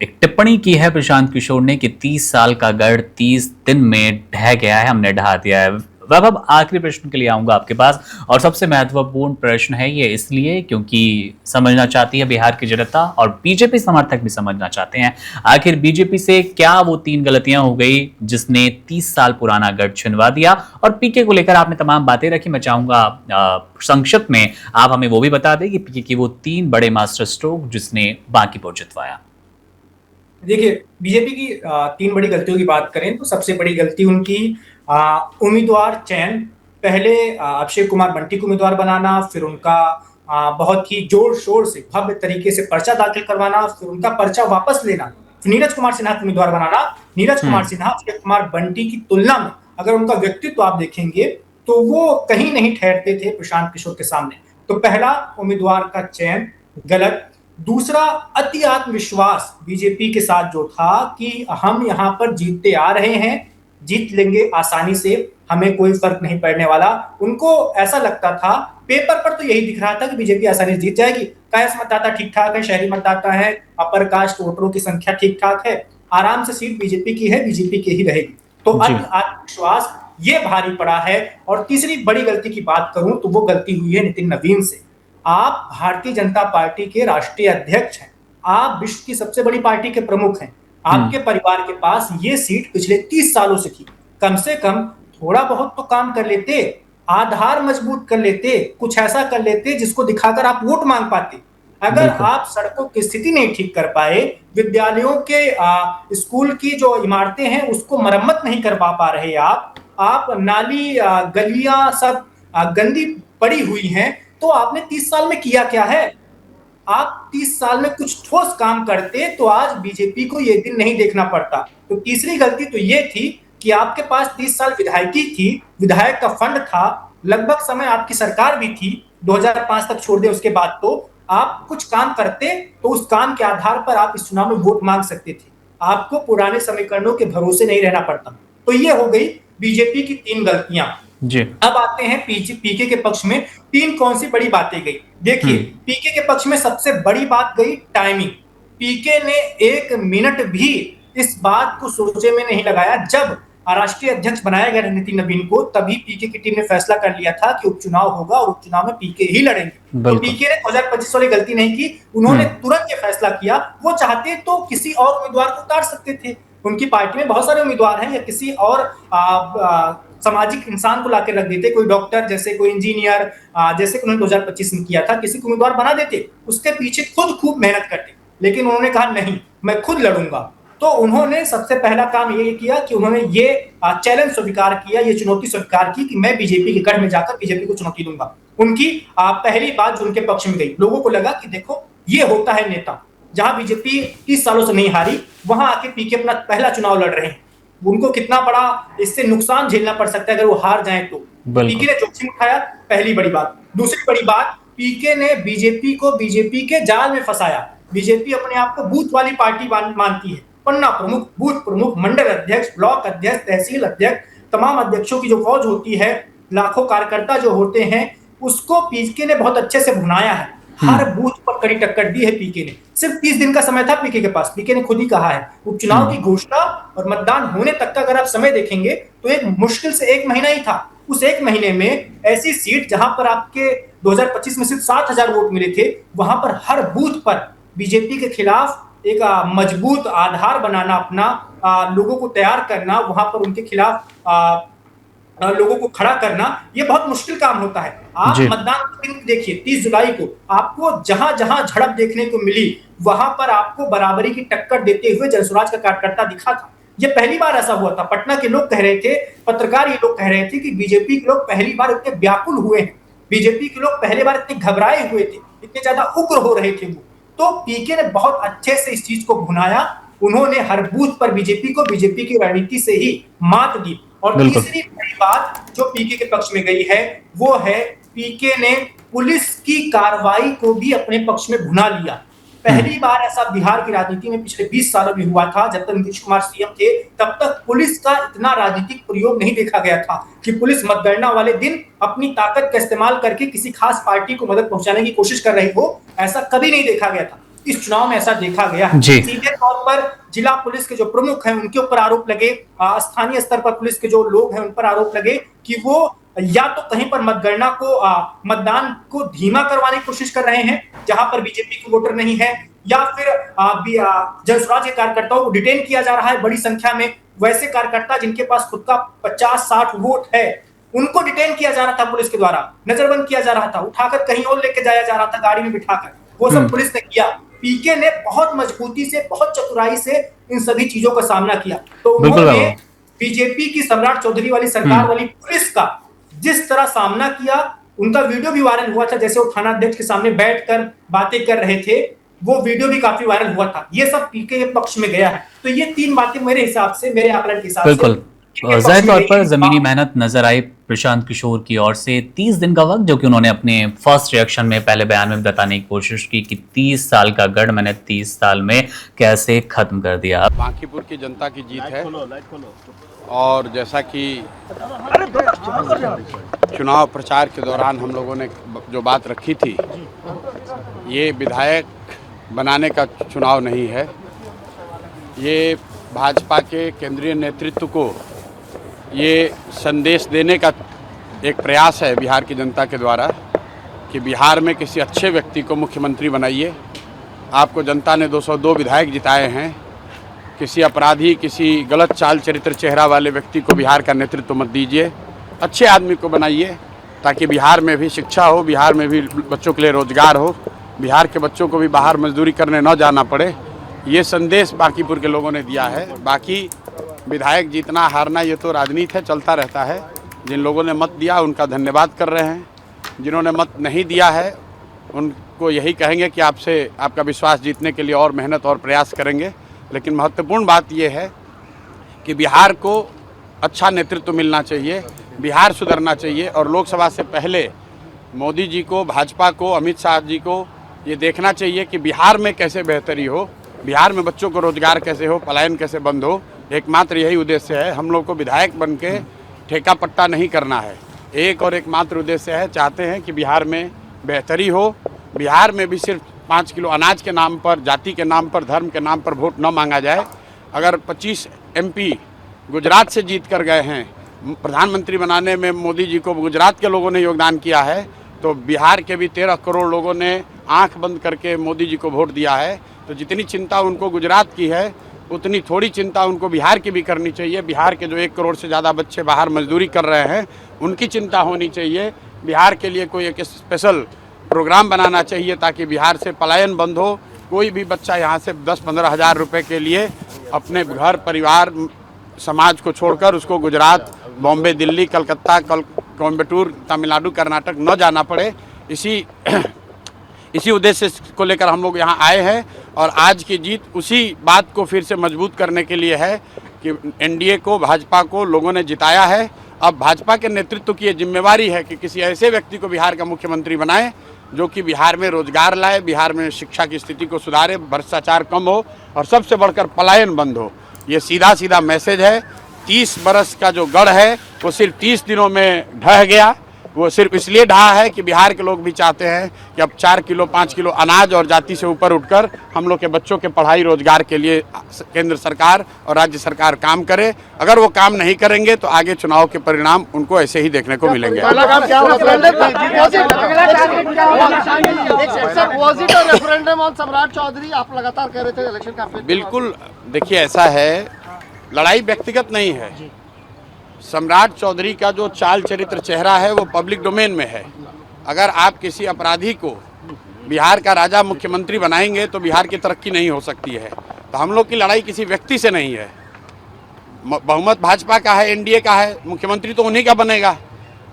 एक टिप्पणी की है प्रशांत किशोर ने कि 30 साल का गढ़ 30 दिन में ढह गया है, हमने ढहा दिया है। वैभव, आखिरी प्रश्न के लिए आऊंगा आपके पास, और सबसे महत्वपूर्ण प्रश्न है ये इसलिए क्योंकि समझना चाहती है बिहार की जनता, और बीजेपी समर्थक भी समझना चाहते हैं, आखिर बीजेपी से क्या वो 3 गलतियां हो गई जिसने 30 साल पुराना गढ़ छिनवा दिया। और पीके को लेकर आपने तमाम बातें रखी, मैं चाहूंगा संक्षिप्त में आप हमें वो भी बता दें कि पीके की वो 3 बड़े मास्टर स्ट्रोक जिसने बाकी को जितवाया। देखिए, बीजेपी की 3 बड़ी गलतियों की बात करें तो सबसे बड़ी गलती उनकी उम्मीदवार चयन। पहले अक्षय कुमार बंटी को उम्मीदवार बनाना, फिर उनका बहुत ही जोर-शोर से भव्य तरीके से पर्चा दाखिल करवाना, फिर उनका पर्चा वापस लेना, फिर नीरज कुमार सिन्हा को उम्मीदवार बनाना। नीरज कुमार सिन्हा अक्षय कुमार बंटी की तुलना में अगर उनका व्यक्तित्व आप देखेंगे तो वो कहीं नहीं ठहरते थे प्रशांत किशोर के सामने। तो पहला उम्मीदवार का चयन गलत। दूसरा, अति आत्मविश्वास बीजेपी के साथ जो था कि हम यहाँ पर जीतते आ रहे हैं, जीत लेंगे आसानी से, हमें कोई फर्क नहीं पड़ने वाला। उनको ऐसा लगता था, पेपर पर तो यही दिख रहा था कि बीजेपी आसानी से जीत जाएगी। कायस्थ मतदाता ठीक-ठाक है, शहरी मतदाता है, अपर कास्ट वोटरों की संख्या ठीक-ठाक है, आराम से सीट बीजेपी की है, बीजेपी की ही रहेगी। तो जी। अति आत्मविश्वास ये भारी पड़ा है। और तीसरी बड़ी गलती की बात करूं तो वो गलती हुई है नितिन नवीन से। आप भारतीय जनता पार्टी के राष्ट्रीय अध्यक्ष हैं, आप विश्व की सबसे बड़ी पार्टी के प्रमुख हैं, आपके परिवार के पास ये सीट पिछले 30 सालों से थी। कम से कम थोड़ा बहुत तो काम कर लेते, आधार मजबूत कर लेते, कुछ ऐसा कर लेते जिसको दिखाकर आप वोट मांग पाते। अगर बिल्कुल। आप सड़कों की स्थिति नहीं ठीक कर पाए, विद्यालयों के स्कूल की जो इमारतें हैं उसको मरम्मत नहीं करवा पा रहे, आप नाली गलियां सब गंदी पड़ी हुई हैं, तो आपने 30 साल में किया क्या है? आप 30 साल में कुछ ठोस काम करते तो आज बीजेपी को ये दिन नहीं देखना पड़ता। तो तीसरी गलती तो ये थी कि आपके पास 30 साल विधायकी थी, विधायक का फंड था, लगभग समय आपकी सरकार भी थी, 2005 तक छोड़ दें उसके बाद तो आप कुछ काम करते तो उस काम के आधार पर आप इस चुनाव में वोट मांग सकते थे। आपको पुराने समीकरणों के भरोसे नहीं रहना पड़ता। तो ये हो गई बीजेपी की 3 गलतियां। जी। अब आते हैं पीके के पक्ष में 3 कौन सी बड़ी बातें गई। देखिए, पीके के पक्ष में सबसे बड़ी बात गई टाइमिंग। पीके ने 1 मिनट भी इस बात को सोचे में नहीं लगाया। जब राष्ट्रीय अध्यक्ष बनाया गया नितिन नवीन को, तभी पीके की टीम ने फैसला कर लिया था कि उपचुनाव होगा और उपचुनाव में पीके ही लड़ेंगे। तो बिल्कुल। पीके ने 2025 वाली गलती नहीं की, उन्होंने तुरंत ये फैसला किया। वो चाहते तो किसी और उम्मीदवार को उतार सकते थे, उनकी पार्टी में बहुत सारे उम्मीदवार हैं, या किसी और सामाजिक इंसान को लाकर रख देते, कोई डॉक्टर जैसे, कोई इंजीनियर जैसे उन्होंने 2025 में किया था, किसी को उम्मीदवार बना देते, उसके पीछे खुद खूब मेहनत करते। लेकिन उन्होंने कहा नहीं, मैं खुद लड़ूंगा। तो उन्होंने सबसे पहला काम ये किया कि उन्होंने ये चैलेंज स्वीकार किया, ये चुनौती स्वीकार की कि मैं बीजेपी के गढ़ में जाकर बीजेपी को चुनौती दूंगा। उनकी पहली बात जो उनके पक्ष में गई, लोगों को लगा कि देखो ये होता है नेता। जहां बीजेपी 30 सालों से नहीं हारी, वहां आके पीके अपना पहला चुनाव लड़ रहे हैं, उनको कितना बड़ा इससे नुकसान झेलना पड़ सकता है अगर वो हार जाएं तो पीके ने जोखिम उठाया, पहली बड़ी बात। दूसरी बड़ी बात, पीके ने बीजेपी को बीजेपी के जाल में फंसाया। बीजेपी अपने आप को बूथ वाली पार्टी मानती है, पन्ना प्रमुख, बूथ प्रमुख, मंडल अध्यक्ष, ब्लॉक अध्यक्ष, तहसील अध्यक्ष, तमाम अध्यक्षों की जो फौज होती है, लाखों कार्यकर्ता जो होते हैं, उसको पीके ने बहुत अच्छे से भुनाया है। हर बूथ पर कड़ी टक्कर दी है पीके ने। सिर्फ 30 दिन का समय था पीके के पास, पीके ने खुद ही कहा है। उपचुनाव की घोषणा और मतदान होने तक का अगर आप समय देखेंगे तो एक मुश्किल से 1 महीना ही था। उस 1 महीने में ऐसी सीट जहां पर आपके 2025 में सिर्फ 7,000 वोट मिले थे, वहां पर हर बूथ पर बीजेपी के खिलाफ एक मजबूत आधार बनाना, अपना लोगों को तैयार करना, वहां पर उनके खिलाफ लोगों को खड़ा करना, ये बहुत मुश्किल काम होता है। आप मतदान के दिन देखिए 30 जुलाई को आपको जहां जहां झड़प देखने को मिली, वहां पर आपको बराबरी की टक्कर देते हुए जनसुराज का कार्यकर्ता दिखा था। ये पहली बार ऐसा हुआ था। पटना के लोग कह रहे थे, पत्रकार ये लोग कह रहे थे कि बीजेपी के लोग पहली बार इतने व्याकुल हुए हैं, बीजेपी के लोग पहली बार इतने घबराए हुए थे, इतने ज्यादा उग्र हो रहे थे वो। तो पीके ने बहुत अच्छे से इस चीज को भुनाया। उन्होंने हर बूथ पर बीजेपी को बीजेपी की रणनीति से ही मात दी। और तीसरी बड़ी बात जो पीके के पक्ष में गई है, वो है पीके ने पुलिस की कार्रवाई को भी अपने पक्ष में भुना लिया। पहली बार ऐसा बिहार की राजनीति में पिछले 20 सालों में हुआ था। जब तक नीतीश कुमार सीएम थे, तब तक पुलिस का इतना राजनीतिक प्रयोग नहीं देखा गया था कि पुलिस मतगणना वाले दिन अपनी ताकत का इस्तेमाल करके किसी खास पार्टी को मदद पहुंचाने की कोशिश कर रही हो। ऐसा कभी नहीं देखा गया था। इस चुनाव में ऐसा देखा गया है। सीधे तौर पर जिला पुलिस के जो प्रमुख हैं उनके ऊपर आरोप लगे, स्थानीय स्तर पर पुलिस के जो लोग हैं उन पर आरोप लगे कि वो या तो कहीं पर मतगणना को मतदान को धीमा करवाने की कोशिश कर रहे हैं जहां पर बीजेपी की वोटर नहीं है, या फिर जनसुराज के कार्यकर्ताओं को डिटेन किया जा रहा है बड़ी संख्या में। वैसे कार्यकर्ता जिनके पास खुद का 50-60 वोट है उनको डिटेन किया जा रहा था पुलिस के द्वारा, नजरबंद किया जा रहा था, उठाकर कहीं और लेके जाया जा रहा था गाड़ी में बिठाकर, वो सब पुलिस ने किया। पीके ने बहुत मजबूती से, बहुत चतुराई से इन सभी चीजों का सामना किया। तो उन्होंने बीजेपी की सम्राट चौधरी वाली सरकार वाली पुलिस का जिस तरह सामना किया, उनका वीडियो भी वायरल हुआ था, जैसे वो थाना अध्यक्ष के सामने बैठकर बातें कर रहे थे, वो वीडियो भी काफी वायरल हुआ था। ये सब पीके के पक्ष में गया है। तो ये 3 बातें मेरे हिसाब से, मेरे आकलन के हिसाब से बिल्कुल ज़ाहिर तौर पर ज़मीनी मेहनत नजर आई प्रशांत किशोर की ओर से। 30 दिन का वक्त जो कि उन्होंने अपने फर्स्ट रिएक्शन में, पहले बयान में बताने की कोशिश की कि 30 साल का गढ़ मैंने 30 साल में कैसे खत्म कर दिया। बांकीपुर की जनता की जीत है और जैसा कि चुनाव प्रचार के दौरान हम लोगों ने जो बात रखी थी, ये विधायक बनाने का चुनाव नहीं है, ये भाजपा के केंद्रीय नेतृत्व को ये संदेश देने का एक प्रयास है बिहार की जनता के द्वारा कि बिहार में किसी अच्छे व्यक्ति को मुख्यमंत्री बनाइए। आपको जनता ने 202 विधायक जिताए हैं, किसी अपराधी, किसी गलत चाल चरित्र चेहरा वाले व्यक्ति को बिहार का नेतृत्व मत दीजिए, अच्छे आदमी को बनाइए ताकि बिहार में भी शिक्षा हो, बिहार में भी बच्चों के लिए रोजगार हो, बिहार के बच्चों को भी बाहर मजदूरी करने न जाना पड़े। ये संदेश बांकीपुर के लोगों ने दिया है। बाकी विधायक जीतना हारना ये तो राजनीति है, चलता रहता है। जिन लोगों ने मत दिया उनका धन्यवाद कर रहे हैं, जिन्होंने मत नहीं दिया है उनको यही कहेंगे कि आपसे आपका विश्वास जीतने के लिए और मेहनत और प्रयास करेंगे। लेकिन महत्वपूर्ण बात यह है कि बिहार को अच्छा नेतृत्व मिलना चाहिए, बिहार सुधरना चाहिए और लोकसभा से पहले मोदी जी को, भाजपा को, अमित शाह जी को ये देखना चाहिए कि बिहार में कैसे बेहतरी हो, बिहार में बच्चों को रोजगार कैसे हो, पलायन कैसे बंद हो। एकमात्र यही उद्देश्य है। हम लोग को विधायक बन के ठेका पट्टा नहीं करना है, एक और एकमात्र उद्देश्य है, चाहते हैं कि बिहार में बेहतरी हो, बिहार में भी सिर्फ 5 किलो अनाज के नाम पर, जाति के नाम पर, धर्म के नाम पर वोट न मांगा जाए। अगर 25 MP गुजरात से जीत कर गए हैं, प्रधानमंत्री बनाने में मोदी जी को गुजरात के लोगों ने योगदान किया है, तो बिहार के भी 13 करोड़ लोगों ने आंख बंद करके मोदी जी को वोट दिया है। तो जितनी चिंता उनको गुजरात की है उतनी थोड़ी चिंता उनको बिहार की भी करनी चाहिए। बिहार के जो 1 करोड़ से ज़्यादा बच्चे बाहर मजदूरी कर रहे हैं उनकी चिंता होनी चाहिए। बिहार के लिए कोई एक स्पेशल प्रोग्राम बनाना चाहिए ताकि बिहार से पलायन बंद हो। कोई भी बच्चा यहाँ से 10-15 हज़ार रुपये के लिए अपने घर परिवार समाज को छोड़कर उसको गुजरात, बॉम्बे, दिल्ली, कलकत्ता, कोयम्बटूर, तमिलनाडु, कर्नाटक न जाना पड़े। इसी उद्देश्य को लेकर हम लोग यहाँ आए हैं और आज की जीत उसी बात को फिर से मजबूत करने के लिए है कि NDA को, भाजपा को लोगों ने जिताया है। अब भाजपा के नेतृत्व की ये जिम्मेवारी है कि किसी ऐसे व्यक्ति को बिहार का मुख्यमंत्री बनाए जो कि बिहार में रोजगार लाए, बिहार में शिक्षा की स्थिति को सुधारे, भ्रष्टाचार कम हो और सबसे बढ़कर पलायन बंद हो। ये सीधा सीधा मैसेज है। 30 बरस का जो गढ़ है वो सिर्फ 30 दिनों में ढह गया। वो सिर्फ इसलिए ढहा है कि बिहार के लोग भी चाहते हैं कि अब 4 किलो 5 किलो अनाज और जाति से ऊपर उठकर हम लोग के बच्चों के पढ़ाई रोजगार के लिए केंद्र सरकार और राज्य सरकार काम करे। अगर वो काम नहीं करेंगे तो आगे चुनाव के परिणाम उनको ऐसे ही देखने को मिलेंगे। बिल्कुल, देखिए ऐसा है, लड़ाई व्यक्तिगत नहीं है। सम्राट चौधरी का जो चाल चरित्र चेहरा है वो पब्लिक डोमेन में है। अगर आप किसी अपराधी को बिहार का राजा मुख्यमंत्री बनाएंगे तो बिहार की तरक्की नहीं हो सकती है। तो हम लोग की लड़ाई किसी व्यक्ति से नहीं है। बहुमत भाजपा का है, NDA का है, मुख्यमंत्री तो उन्हीं का बनेगा।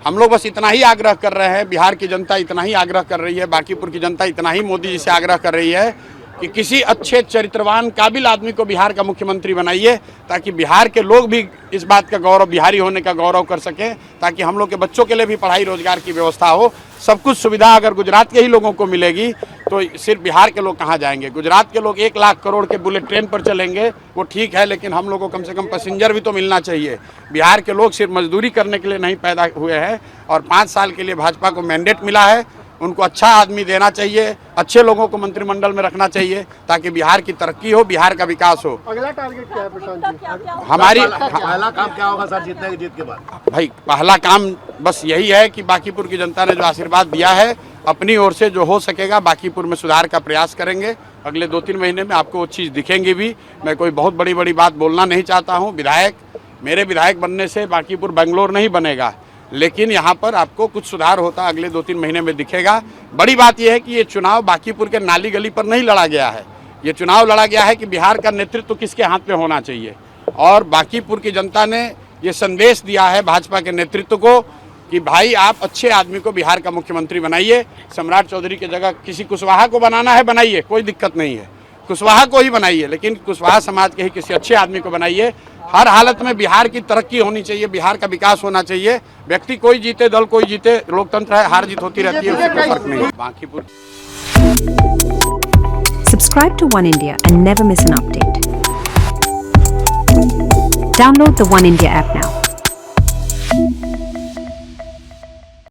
हम लोग बस इतना ही आग्रह कर रहे हैं, बिहार की जनता इतना ही आग्रह कर रही है, बांकीपुर की जनता इतना ही मोदी जी से आग्रह कर रही है कि किसी अच्छे चरित्रवान काबिल आदमी को बिहार का मुख्यमंत्री बनाइए ताकि बिहार के लोग भी इस बात का गौरव, बिहारी होने का गौरव कर सकें, ताकि हम लोग के बच्चों के लिए भी पढ़ाई रोजगार की व्यवस्था हो। सब कुछ सुविधा अगर गुजरात के ही लोगों को मिलेगी तो सिर्फ बिहार के लोग कहाँ जाएंगे। गुजरात के लोग 1 लाख करोड़ के बुलेट ट्रेन पर चलेंगे, वो ठीक है, लेकिन हम लोग को कम से कम पैसेंजर भी तो मिलना चाहिए। बिहार के लोग सिर्फ मजदूरी करने के लिए नहीं पैदा हुए हैं और 5 साल के लिए भाजपा को मैंडेट मिला है उनको अच्छा आदमी देना चाहिए, अच्छे लोगों को मंत्रिमंडल में रखना चाहिए ताकि बिहार की तरक्की हो, बिहार का विकास हो। अगला टारगेट क्या है प्रशांत जी? हमारी पहला काम क्या होगा सर जीतने की जीत के बाद? भाई पहला काम बस यही है कि बांकीपुर की जनता ने जो आशीर्वाद दिया है, अपनी ओर से जो हो सकेगा बांकीपुर में सुधार का प्रयास करेंगे। अगले 2-3 महीने में आपको वो चीज़ दिखेंगी भी। मैं कोई बहुत बड़ी बड़ी बात बोलना नहीं चाहता हूँ। मेरे विधायक बनने से बांकीपुर बेंगलोर नहीं बनेगा, लेकिन यहाँ पर आपको कुछ सुधार होता अगले 2-3 महीने में दिखेगा। बड़ी बात यह है कि ये चुनाव बांकीपुर के नाली गली पर नहीं लड़ा गया है। ये चुनाव लड़ा गया है कि बिहार का नेतृत्व किसके हाथ में होना चाहिए, और बांकीपुर की जनता ने ये संदेश दिया है भाजपा के नेतृत्व को कि भाई आप अच्छे आदमी को बिहार का मुख्यमंत्री बनाइए। सम्राट चौधरी की जगह किसी कुशवाहा को बनाना है बनाइए, कोई दिक्कत नहीं है, कुशवाहा को ही बनाइए, लेकिन कुशवाहा समाज के ही किसी अच्छे आदमी को बनाइए। हर हालत में बिहार की तरक्की होनी चाहिए, बिहार का विकास होना चाहिए। व्यक्ति कोई जीते, दल कोई जीते, लोकतंत्र है, हार जीत होती रहती है, उससे कोई फर्क नहीं है। Bankipur Subscribe to One India and never miss an update. Download the One India app now.